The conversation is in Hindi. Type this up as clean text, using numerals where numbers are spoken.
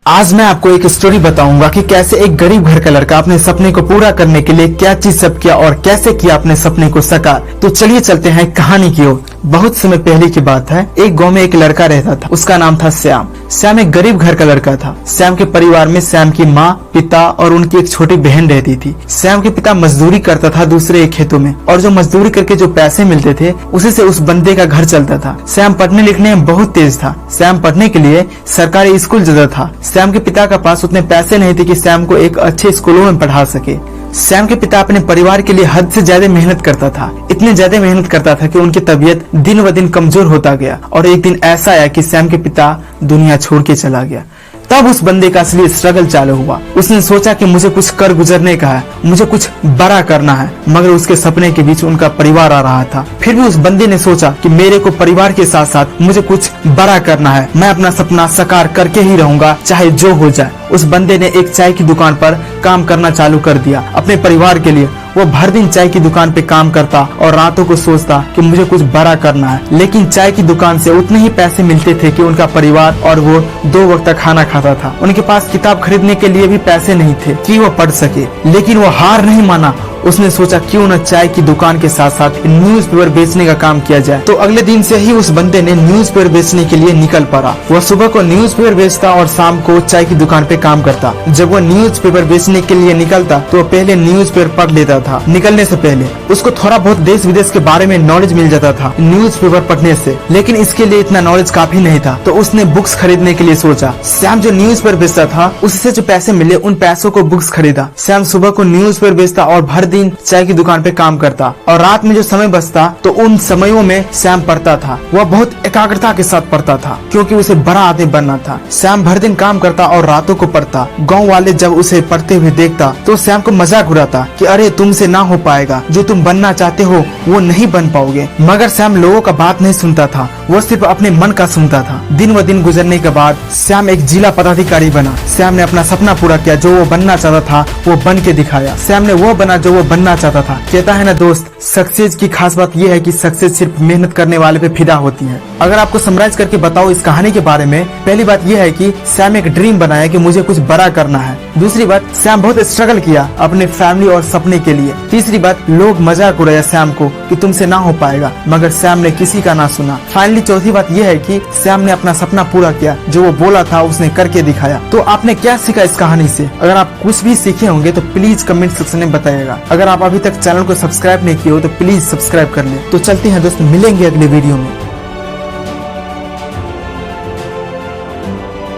आज मैं आपको एक स्टोरी बताऊंगा कि कैसे एक गरीब घर का लड़का अपने सपने को पूरा करने के लिए क्या चीज सब किया और कैसे किया अपने सपने को साकार। तो चलिए चलते हैं कहानी की ओर। बहुत समय पहले की बात है, एक गांव में एक लड़का रहता था। उसका नाम था श्याम। श्याम एक गरीब घर का लड़का था। श्याम के परिवार में श्याम की माँ, पिता और उनकी एक छोटी बहन रहती थी। श्याम के पिता मजदूरी करता था दूसरे एक खेतों में, और जो मजदूरी करके जो पैसे मिलते थे उसी से उस बंदे का घर चलता था। श्याम पढ़ने लिखने में बहुत तेज था। श्याम पढ़ने के लिए सरकारी स्कूल जाता था। श्याम के पिता का पास उतने पैसे नहीं थे कि श्याम को एक अच्छे स्कूलों में पढ़ा सके। श्याम के पिता अपने परिवार के लिए हद से ज्यादा मेहनत करता था। इतनी ज्यादा मेहनत करता था कि उनकी तबीयत दिन ब दिन कमजोर होता गया, और एक दिन ऐसा आया कि श्याम के पिता दुनिया छोड़ के चला गया। तब उस बंदे का असली स्ट्रगल चालू हुआ। उसने सोचा कि मुझे कुछ कर गुजरने का है, मुझे कुछ बड़ा करना है, मगर उसके सपने के बीच उनका परिवार आ रहा था। फिर भी उस बंदे ने सोचा कि मेरे को परिवार के साथ साथ मुझे कुछ बड़ा करना है, मैं अपना सपना साकार करके ही रहूंगा, चाहे जो हो जाए। उस बंदे ने एक चाय की दुकान पर काम करना चालू कर दिया अपने परिवार के लिए। वो भर दिन चाय की दुकान पे काम करता और रातों को सोचता कि मुझे कुछ बड़ा करना है। लेकिन चाय की दुकान से उतने ही पैसे मिलते थे कि उनका परिवार और वो 2 वक्त का खाना खाता था। उनके पास किताब खरीदने के लिए भी पैसे नहीं थे कि वो पढ़ सके। लेकिन वो हार नहीं माना। उसने सोचा क्यों न चाय की दुकान के साथ साथ न्यूज़पेपर बेचने का काम किया जाए। तो अगले दिन से ही उस बंदे ने न्यूज़पेपर बेचने के लिए निकल पड़ा। वह सुबह को न्यूज़पेपर बेचता और शाम को चाय की दुकान पे काम करता। जब वो न्यूज़पेपर बेचने के लिए निकलता तो पहले न्यूज़पेपर पढ़ लेता था। निकलने से पहले उसको थोड़ा बहुत देश विदेश के बारे में नॉलेज मिल जाता था न्यूज़पेपर पढ़ने से, लेकिन इसके लिए इतना नॉलेज काफी नहीं था। तो उसने बुक्स खरीदने के लिए सोचा। श्याम जो न्यूज़पेपर बेचता था उससे जो पैसे मिले उन पैसों को बुक्स खरीदा। श्याम सुबह को न्यूज़पेपर बेचता और भर दिन चाय की दुकान पे काम करता, और रात में जो समय बचता तो उन समयों में श्याम पढ़ता था। वह बहुत एकाग्रता के साथ पढ़ता था क्योंकि उसे बड़ा आदमी बनना था। श्याम भर दिन काम करता और रातों को पढ़ता। गांव वाले जब उसे पढ़ते हुए देखता तो श्याम को मजाक उड़ाता कि अरे तुमसे ना हो पाएगा, जो तुम बनना चाहते हो वो नहीं बन पाओगे। मगर श्याम लोगों का बात नहीं सुनता था, वो सिर्फ अपने मन का सुनता था। दिन व दिन गुजरने के बाद श्याम एक जिला पदाधिकारी बना। श्याम ने अपना सपना पूरा किया। जो वो बनना चाहता था वो बन के दिखाया। श्याम ने वो बना जो वो बनना चाहता था। कहता है ना दोस्त, सक्सेस की खास बात यह है कि सक्सेस सिर्फ मेहनत करने वाले पे फिदा होती है। अगर आपको समराइज करके बताओ इस कहानी के बारे में, पहली बात यह है कि श्याम एक ड्रीम बनाया कि मुझे कुछ बड़ा करना है। दूसरी बात, श्याम बहुत स्ट्रगल किया अपने फैमिली और सपने के लिए। तीसरी बात, लोग मजाक उड़ाया श्याम को कि तुमसे ना हो पाएगा, मगर श्याम ने किसी का ना सुना। फाइनली चौथी बात यह है कि श्याम ने अपना सपना पूरा किया। जो वो बोला था उसने करके दिखाया। तो आपने क्या सीखा इस कहानी से? अगर आप कुछ भी सीखे होंगे तो प्लीज कमेंट सेक्शन में बताइएगा। अगर आप अभी तक चैनल को सब्सक्राइब नहीं किए हो तो प्लीज सब्सक्राइब कर ले। तो चलते हैं दोस्त, मिलेंगे अगले वीडियो में।